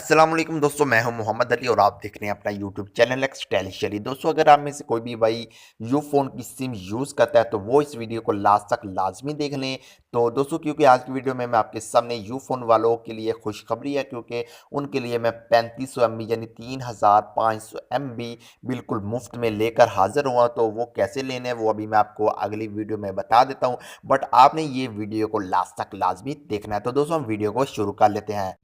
अस्सलाम वालेकुम दोस्तों, मैं हूं मोहम्मद अली और आप देख रहे हैं अपना यूट्यूब चैनल एक्सटेलिश। दोस्तों, अगर आप में से कोई भी भाई यूफोन की सिम यूज़ करता है तो वो इस वीडियो को लास्ट तक लाजमी देख लें। तो दोस्तों, क्योंकि आज की वीडियो में मैं आपके सामने यूफोन वालों के लिए खुशखबरी है, क्योंकि उनके लिए मैं 3500 MB यानी 3500 MB बिल्कुल मुफ्त में लेकर हाजिर हुआ। तो वो कैसे लेने हैं वो अभी मैं आपको अगली वीडियो में बता देता हूँ, बट आपने ये वीडियो को लास्ट तक लाजमी देखना है। तो दोस्तों, हम वीडियो को शुरू कर लेते हैं।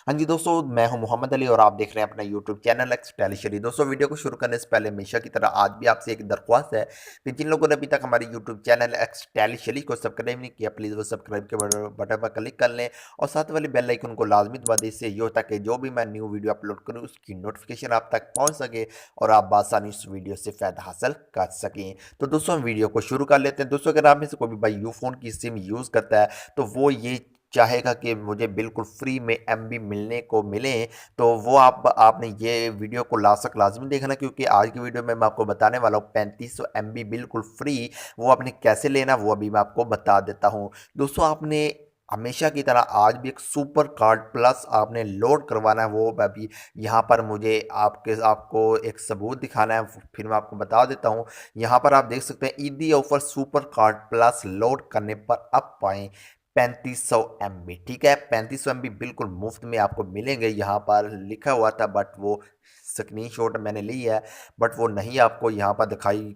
हाँ जी दोस्तों, मैं हूं मोहम्मद अली और आप देख रहे हैं अपना यूट्यूब चैनल एक्सटाइलिश। दोस्तों, वीडियो को शुरू करने से पहले हमेशा की तरह आज भी आपसे एक दरख्वास्त है कि जिन लोगों ने अभी तक हमारे यूट्यूब चैनल एक्सटाइलिश को सब्सक्राइब नहीं किया, प्लीज़ वो सब्सक्राइब के बटन पर क्लिक कर लें और साथ वाली बेल आइकन को लाजमी दबा दें। इससे ये होता है कि जो भी मैं न्यू वीडियो अपलोड करूँ उसकी नोटिफिकेशन आप तक पहुँच सके और आप बासानी उस वीडियो से फ़ायदा हासिल कर सकें। तो दोस्तों, हम वीडियो को शुरू कर लेते हैं। दोस्तों, अगर आप में से कोई भी भाई यूफोन की सिम यूज़ करता है तो वो ये चाहेगा कि मुझे बिल्कुल फ्री में एमबी मिलने को मिले, तो वो आपने ये वीडियो को लाजमी देखना, क्योंकि आज की वीडियो में मैं आपको बताने वाला हूँ 3500 MB बिल्कुल फ्री वो आपने कैसे लेना वो अभी मैं आपको बता देता हूँ। दोस्तों, आपने हमेशा की तरह आज भी एक सुपर कार्ड प्लस आपने लोड करवाना है। वो अभी यहाँ पर मुझे आपको एक सबूत दिखाना है, फिर मैं आपको बता देता हूँ। यहाँ पर आप देख सकते हैं ईदी offer super card plus load करने पर अब पाएँ 3500 MB। ठीक है, 3500 MB बिल्कुल मुफ्त में आपको मिलेंगे। यहाँ पर लिखा हुआ था बट वो स्क्रीनशॉट मैंने ली है, बट वो नहीं आपको यहाँ पर दिखाई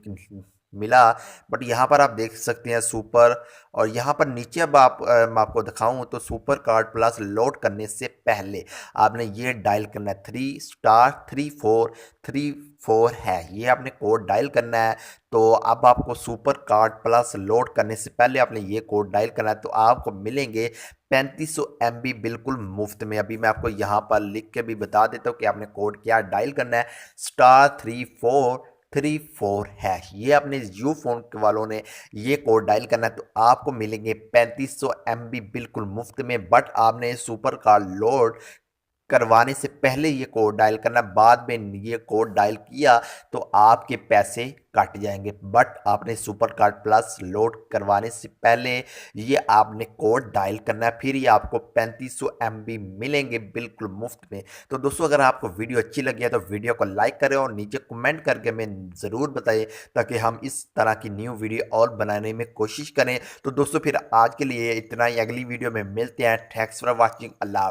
मिला। बट यहाँ पर आप देख सकते हैं सुपर, और यहाँ पर नीचे अब मैं आपको दिखाऊं तो सुपर कार्ड प्लस लोड करने से पहले आपने ये डायल करना है 3*3434 है, ये आपने कोड डायल करना है। तो अब आपको सुपर कार्ड प्लस लोड करने से पहले आपने ये कोड डायल करना है, तो आपको मिलेंगे 3500 MB बिल्कुल मुफ्त में। अभी मैं आपको यहाँ पर लिख के भी बता देता हूँ कि आपने कोड क्या डायल करना है, *3434#। ये अपने यू फोन वालों ने ये कोड डायल करना है, तो आपको मिलेंगे 3500 MB बिल्कुल मुफ्त में। बट आपने सुपर कार्ड लोड करवाने से पहले ये कोड डायल करना, बाद में ये कोड डायल किया तो आपके पैसे कट जाएंगे। बट आपने सुपर कार्ड प्लस लोड करवाने से पहले ये आपने कोड डायल करना है, फिर ये आपको 3500 MB मिलेंगे बिल्कुल मुफ्त में। तो दोस्तों, अगर आपको वीडियो अच्छी लगी है तो वीडियो को लाइक करें और नीचे कमेंट करके हमें ज़रूर बताएं, ताकि हम इस तरह की न्यू वीडियो और बनाने में कोशिश करें। तो दोस्तों, फिर आज के लिए इतना ही, अगली वीडियो में मिलते हैं। Thanks for watching. अल्लाह।